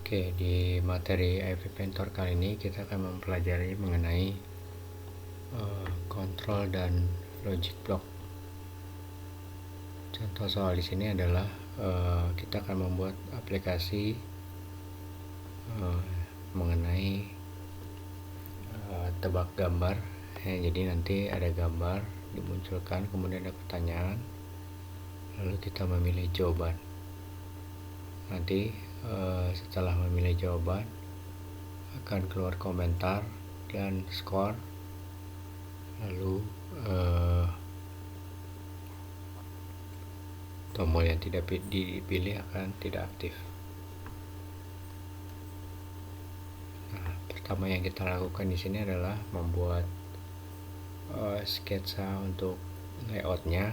Oke, di materi AV Painter kali ini kita akan mempelajari mengenai kontrol dan logic block. Contoh soal di sini adalah kita akan membuat aplikasi mengenai tebak gambar. Jadi nanti ada gambar dimunculkan, kemudian ada pertanyaan, lalu kita memilih jawaban. Nanti setelah memilih jawaban akan keluar komentar dan skor, lalu tombol yang tidak dipilih akan tidak aktif. Nah, pertama yang kita lakukan di sini adalah membuat sketsa untuk layoutnya.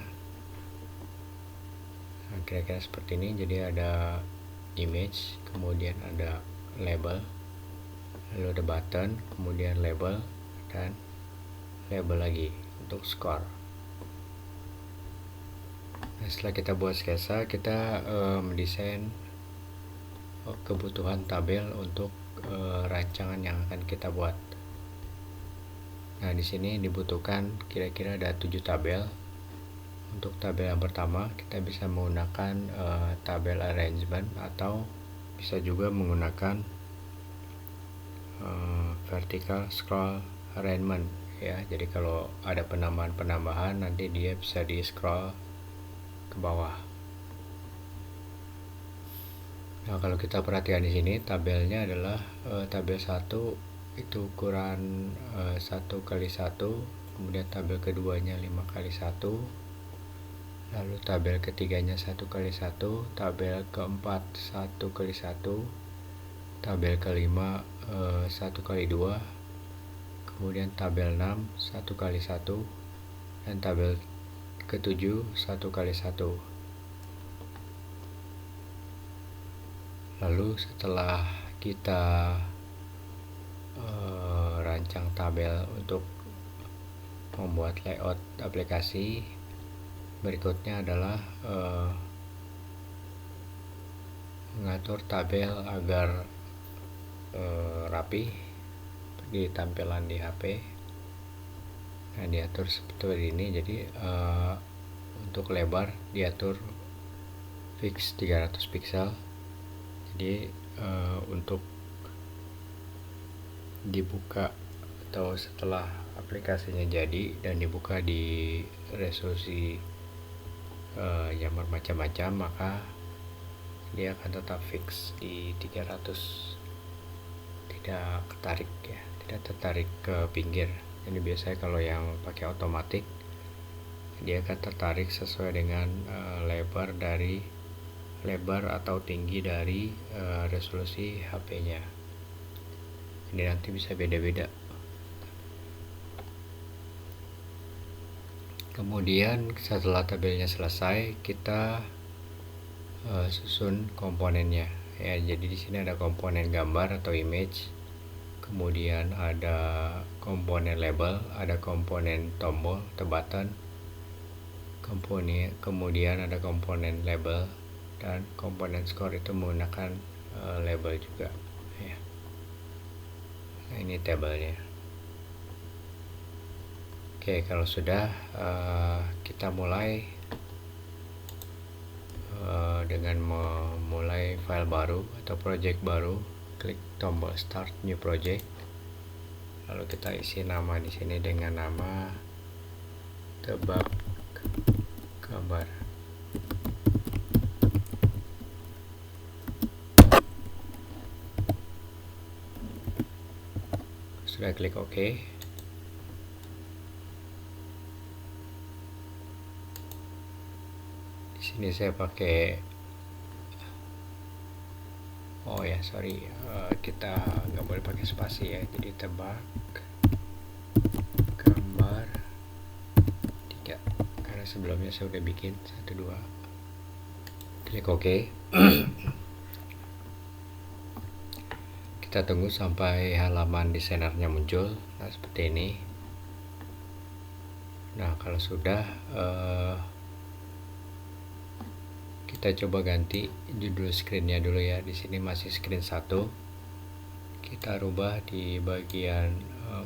Nah, kira-kira seperti ini. Jadi ada image, kemudian ada label, lalu ada button, kemudian label, dan label lagi untuk skor. Nah, setelah kita buat sketsa, kita mendesain kebutuhan tabel untuk rancangan yang akan kita buat. Nah, di sini dibutuhkan kira-kira ada 7 tabel. Untuk tabel yang pertama kita bisa menggunakan tabel arrangement atau bisa juga menggunakan vertical scroll arrangement ya. Jadi kalau ada penambahan nanti dia bisa di scroll ke bawah. Nah, kalau kita perhatikan di sini tabelnya adalah tabel 1 itu ukuran 1x1, kemudian tabel keduanya 5x1, lalu tabel ketiganya 1x1, tabel keempat 1x1, tabel kelima 1x2, kemudian tabel 6 1x1, dan tabel ketujuh 1x1. Lalu setelah kita rancang tabel untuk membuat layout aplikasi, berikutnya adalah mengatur tabel agar rapi di tampilan di HP. Nah, diatur seperti ini. Jadi untuk lebar diatur fix 300 pixel. Jadi untuk dibuka atau setelah aplikasinya jadi dan dibuka di resolusi yang bermacam-macam, maka dia akan tetap fix di 300, tidak ketarik ya, tidak tertarik ke pinggir. Ini biasanya kalau yang pakai otomatis dia akan tertarik sesuai dengan lebar atau tinggi dari resolusi HP-nya. Ini nanti bisa beda-beda. Kemudian setelah tabelnya selesai, kita susun komponennya ya. Jadi di sini ada komponen gambar atau image, kemudian ada komponen label, ada komponen tombol atau button, kemudian ada komponen label, dan komponen skor itu menggunakan label juga ya. Nah, ini tabelnya. Oke, kalau sudah kita mulai dengan memulai file baru atau project baru, klik tombol start new project, lalu kita isi nama di sini dengan nama tebak gambar. Sudah klik OK. Sini saya pakai kita nggak boleh pakai spasi ya. Jadi tebak gambar 3 karena sebelumnya saya udah bikin 1 2. Klik OK. Kita tunggu sampai halaman desainernya muncul. Nah, seperti ini. Nah, kalau sudah kita coba ganti judul screennya dulu ya. Di sini masih screen 1. Kita rubah di bagian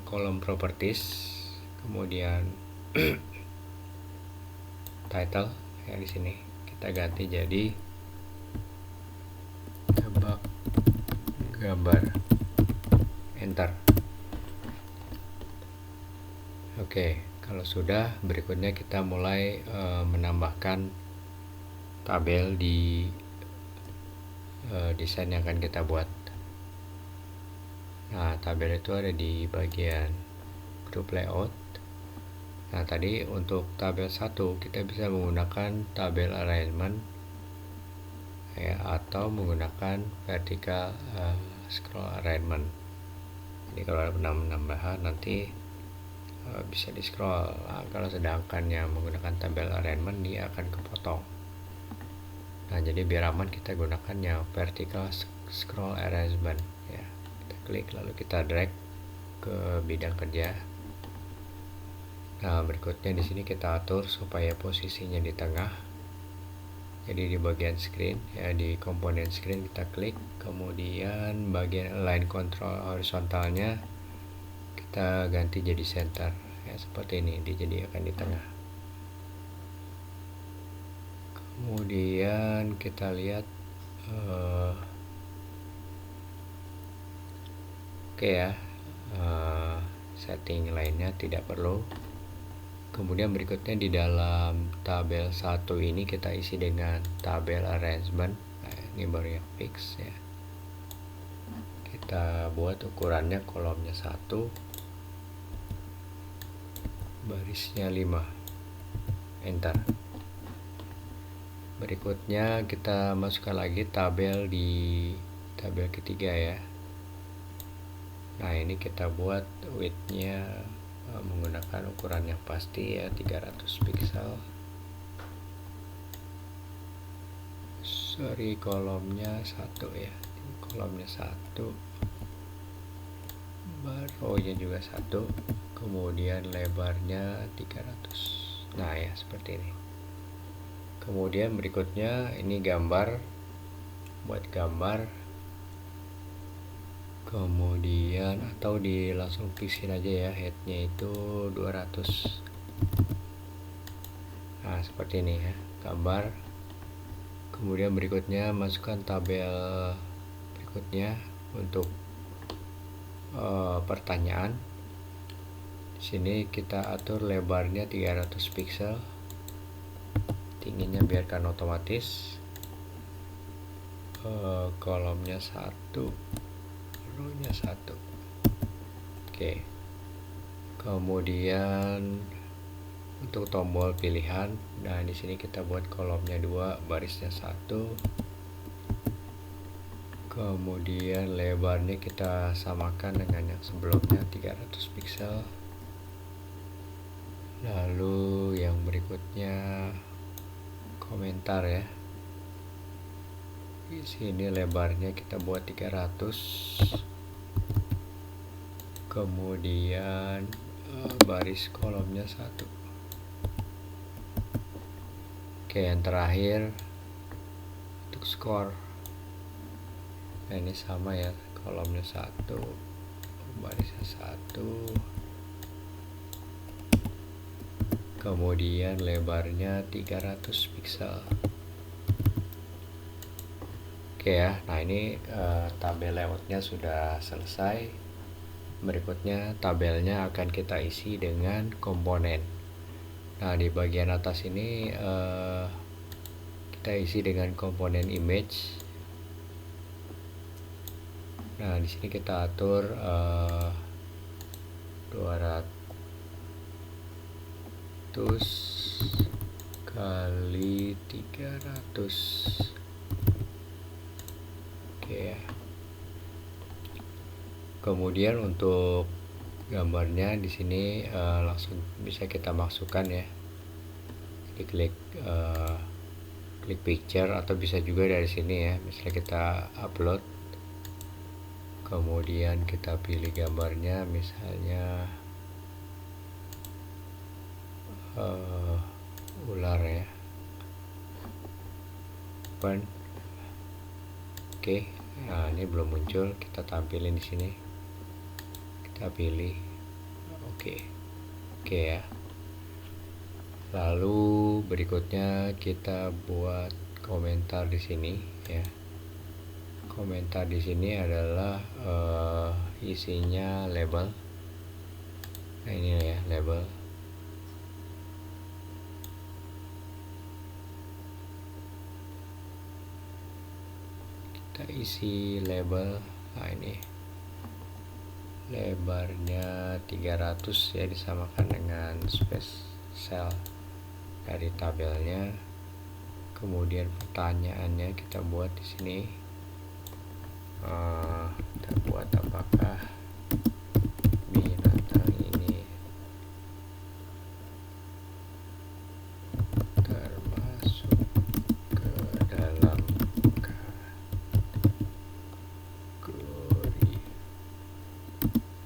kolom properties, kemudian title ya, di sini kita ganti jadi tebak gambar, enter. Oke, kalau sudah, berikutnya kita mulai menambahkan tabel di desain yang akan kita buat. Nah, tabel itu ada di bagian group layout. Nah, tadi untuk tabel 1 kita bisa menggunakan tabel alignment ya, atau menggunakan vertical scroll alignment. Jadi kalau ada penambahan nanti bisa di scroll. Nah, kalau sedangkan yang menggunakan tabel alignment dia akan kepotong. Nah, jadi biar aman kita gunakan yang vertical scroll arrangement ya. Kita klik lalu kita drag ke bidang kerja. Nah, berikutnya di sini kita atur supaya posisinya di tengah. Jadi di bagian screen ya, di komponen screen kita klik, kemudian bagian align control horizontalnya kita ganti jadi center ya, seperti ini, dijadikan di tengah. Kemudian kita lihat oke ya, setting lainnya tidak perlu. Kemudian berikutnya di dalam tabel 1 ini kita isi dengan tabel arrangement. Nah, ini baru yang fix ya. Kita buat ukurannya kolomnya 1, barisnya 5, enter. Berikutnya kita masukkan lagi tabel di tabel ketiga ya. Nah, ini kita buat width-nya menggunakan ukuran yang pasti ya, 300 pixel. Sorry, kolomnya 1 ya. Kolomnya 1, row-nya juga 1, kemudian lebarnya 300. Nah ya, seperti ini. Kemudian berikutnya ini gambar, buat gambar, kemudian atau langsung fixin aja ya, headnya itu 200. Nah, seperti ini ya, gambar. Kemudian berikutnya masukkan tabel berikutnya untuk pertanyaan. Di sini kita atur lebarnya 300 pixel, tingginya biarkan otomatis, kolomnya 1, row-nya 1. Oke. Kemudian untuk tombol pilihan, nah di sini kita buat kolomnya 2, barisnya 1. Kemudian lebarnya kita samakan dengan yang sebelumnya, 300 pixel. Lalu yang berikutnya komentar ya. Di sini lebarnya kita buat 300. Kemudian baris kolomnya 1. Oke, yang terakhir untuk skor. Nah, ini sama ya, kolomnya 1, barisnya 1, kemudian lebarnya 300 pixel. Oke ya, nah ini tabel layoutnya sudah selesai. Berikutnya tabelnya akan kita isi dengan komponen. Nah, di bagian atas ini kita isi dengan komponen image. Nah, di sini kita atur 200 kali 300. Oke ya. Kemudian untuk gambarnya di sini langsung bisa kita masukkan ya. Klik picture, atau bisa juga dari sini ya. Misalnya kita upload, kemudian kita pilih gambarnya, misalnya ular ya. open. Oke, nah ini belum muncul, kita tampilin di sini. Kita pilih oke ya. Lalu berikutnya kita buat komentar di sini ya. Komentar di sini adalah isinya label. Nah ini ya label. Kita isi label. Nah ini lebarnya 300 ya, disamakan dengan space cell dari tabelnya. Kemudian pertanyaannya kita buat di sini. Kita buat apakah binatang ini termasuk ke dalam kategori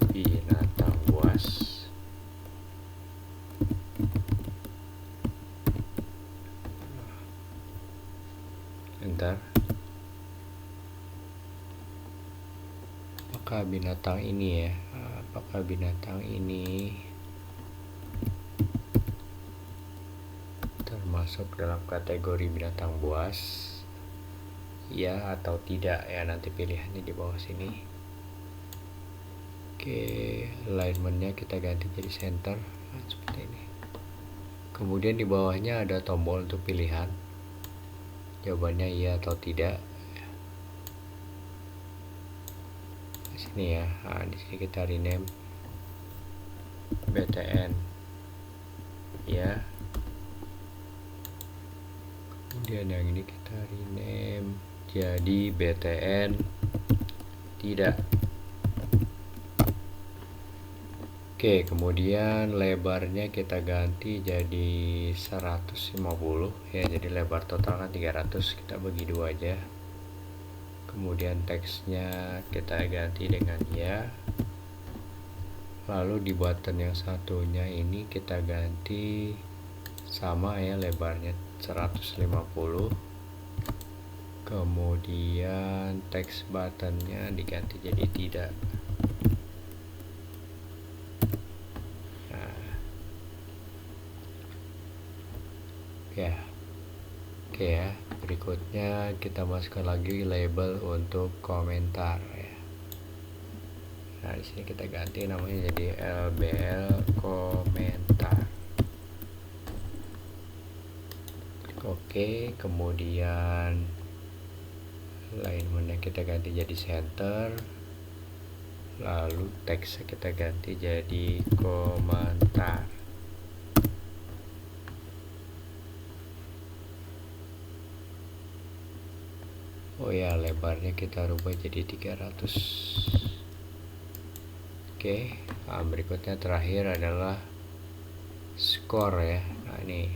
binatang buas. Enter. Apakah binatang ini ya, apakah binatang ini termasuk dalam kategori binatang buas, ya atau tidak ya, nanti pilihannya di bawah sini. Oke, alignmentnya kita ganti jadi center. Nah, seperti ini. Kemudian di bawahnya ada tombol untuk pilihan, jawabannya iya atau tidak. Sini ya, nah, di sini kita rename BTN ya. Kemudian yang ini kita rename jadi BTN tidak. Oke, kemudian lebarnya kita ganti jadi 150 ya, jadi lebar total kan 300, kita bagi dua aja. Kemudian teksnya kita ganti dengan ya. Lalu di button yang satunya ini kita ganti sama ya, lebarnya 150. Kemudian teks buttonnya diganti jadi tidak. Nah, ya. Oke ya, berikutnya kita masukkan lagi label untuk komentar ya. Nah, di sini kita ganti namanya jadi LBL komentar. Oke, kemudian alignmentnya kita ganti jadi center. Lalu teksnya kita ganti jadi komentar. Oh ya, lebarnya kita rubah jadi 300. Oke, nah, berikutnya terakhir adalah score ya. Nah ini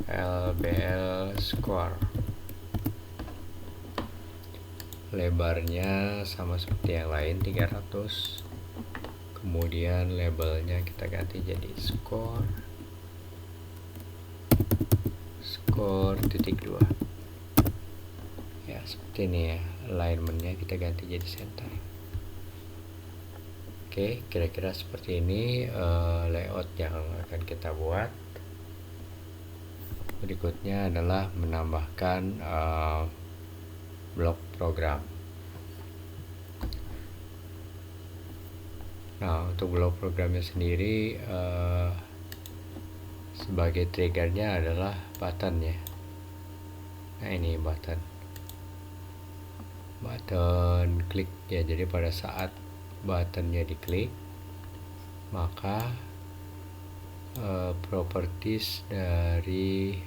LBL score. Lebarnya sama seperti yang lain 300. Kemudian labelnya kita ganti jadi score titik 2 ya, seperti ini ya. Alignmentnya kita ganti jadi center. Oke, kira-kira seperti ini layout yang akan kita buat. Berikutnya adalah menambahkan blok program. Nah, untuk blok programnya sendiri sebagai triggernya adalah button ya. Nah ini button klik ya, jadi pada saat buttonnya diklik maka properties dari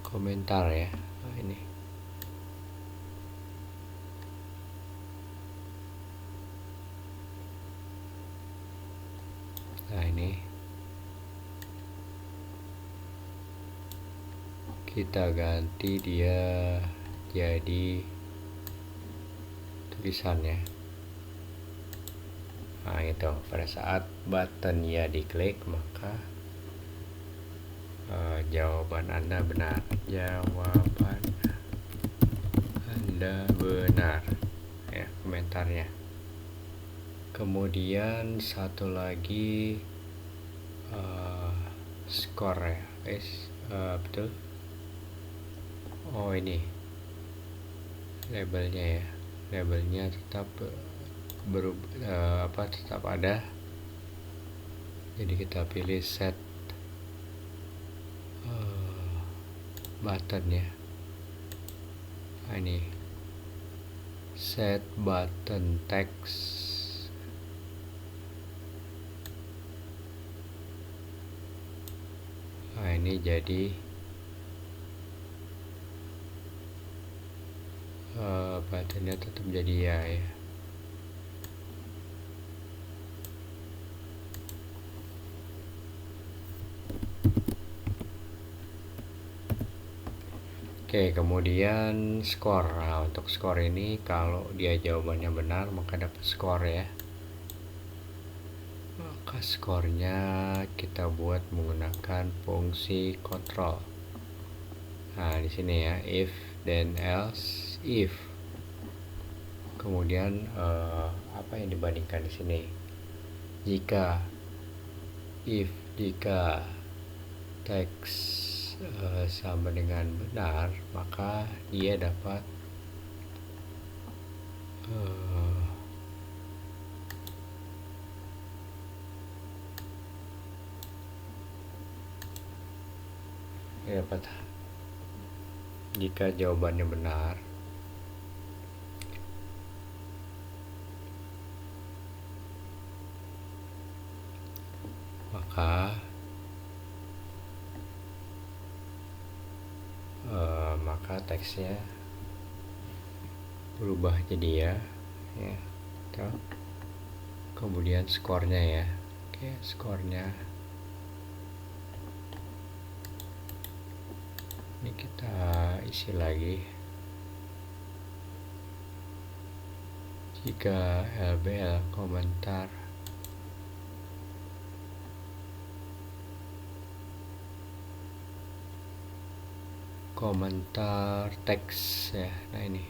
komentar ya. Nah, ini kita ganti dia jadi tulisannya. Nah itu, pada saat button ya diklik maka jawaban Anda benar. Jawaban Anda benar. Ya, komentarnya. Kemudian satu lagi skor ya, betul. Oh ini labelnya ya, labelnya tetap tetap ada. Jadi kita pilih set button ya. Nah, ini set button text. Nah ini jadi buttonnya tetap jadi ya. Oke, kemudian skor. Nah, untuk skor ini kalau dia jawabannya benar maka dapat skor ya. Maka skornya kita buat menggunakan fungsi kontrol. Nah, di sini ya, if then else if. Kemudian apa yang dibandingkan di sini? Jika teks sama dengan benar, maka dia dapat jika jawabannya benar maka teksnya berubah jadi ya. Kemudian skornya ya. Oke, skornya ini kita isi lagi. Jika LBL komentar teks ya. Nah ini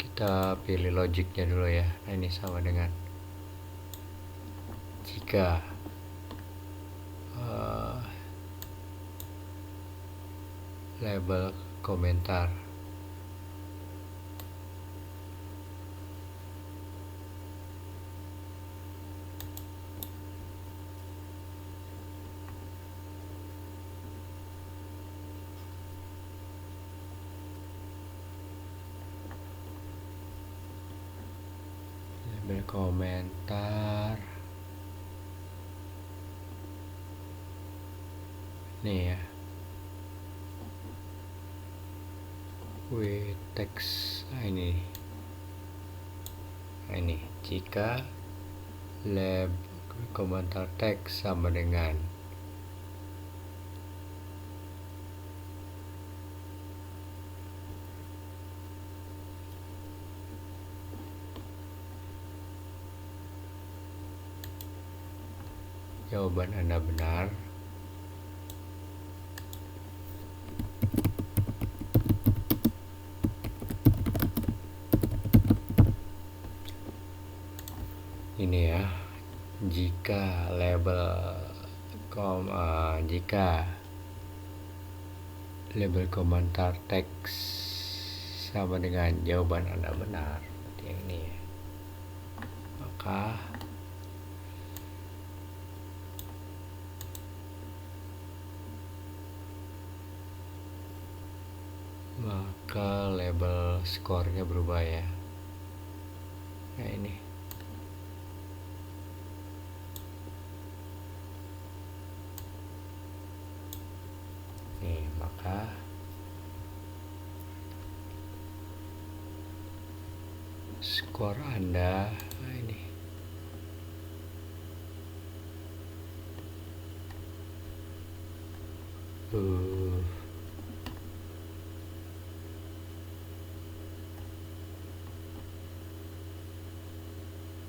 kita pilih logiknya dulu ya. Nah ini sama dengan jika label komentar nih ya, with text. Nah ini jika label komentar teks sama dengan jawaban Anda benar, ini ya. Jika label komentar teks sama dengan jawaban Anda benar, seperti yang ini ya, maka label skornya berubah ya. Nah ini maka skor Anda ini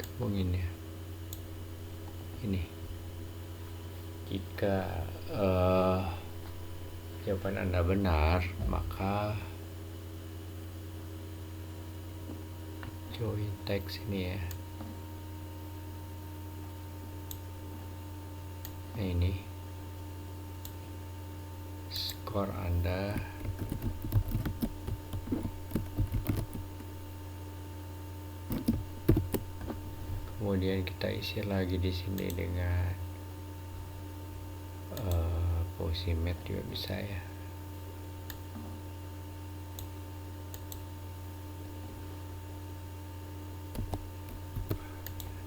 Gabungin ya. Ini jika jawaban Anda benar, maka join text ini ya. Nah, ini skor Anda kemudian kita isi lagi di sini dengan posisi mat juga bisa ya.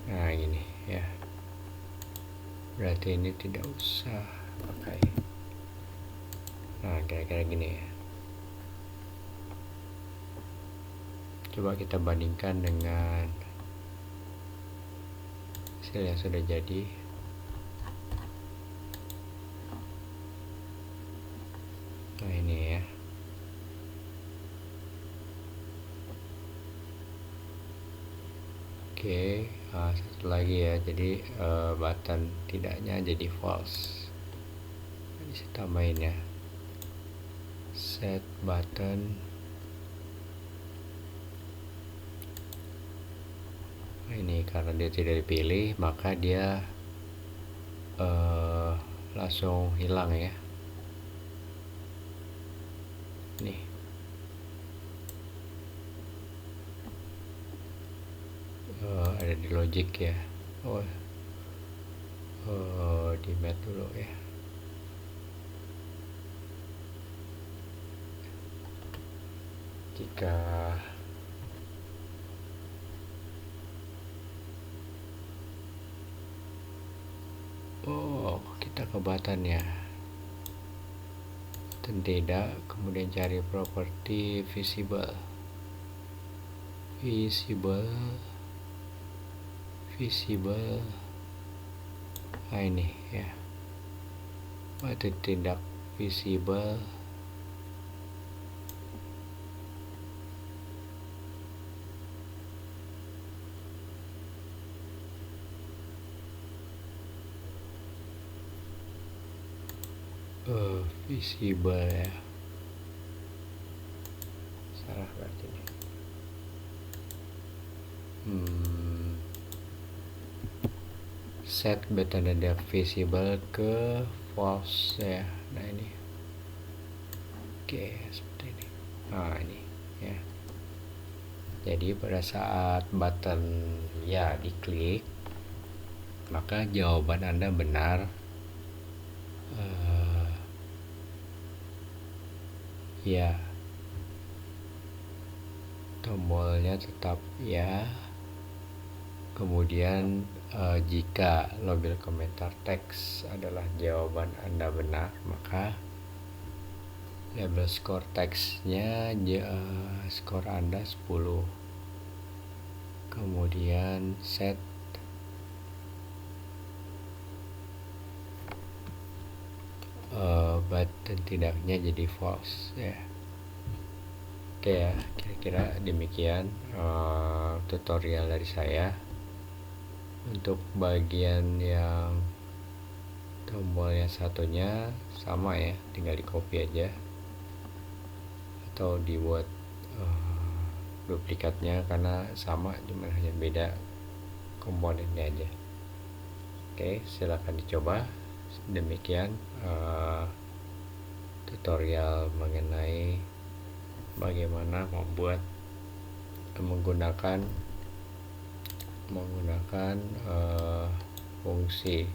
Nah gini ya, berarti ini tidak usah pakai. Nah kira-kira gini ya. Coba kita bandingkan dengan hasil yang sudah jadi. Nah ini ya. Oke, satu lagi ya. Jadi button tidaknya jadi false. Bisa tambahin ya. Set button. Nah, ini karena dia tidak dipilih, maka dia langsung hilang ya. Nih. Ada di logic ya. Di mat dulu ya. Jika kita ke button ya, dan tidak, kemudian cari properti visible. Nah ini ya, button tidak visible. Visible ya, salah berarti ini. Set button tidak visible ke false ya. Nah ini oke, seperti ini. Nah ini ya, jadi pada saat button ya diklik, maka jawaban Anda benar. Ya, tombolnya tetap ya. Kemudian jika label komentar teks adalah jawaban Anda benar, maka label skor teksnya skor Anda 10. Kemudian set button tidaknya jadi false ya. Oke ya, kira-kira demikian tutorial dari saya. Untuk bagian yang tombol yang satunya sama ya, tinggal di copy aja atau dibuat duplikatnya karena sama, cuma hanya beda komponennya aja. Oke, silakan dicoba. Demikian tutorial mengenai bagaimana membuat menggunakan fungsi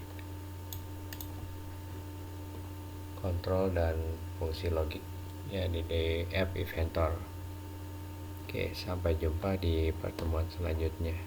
kontrol dan fungsi logik ya di app Inventor. Oke, sampai jumpa di pertemuan selanjutnya.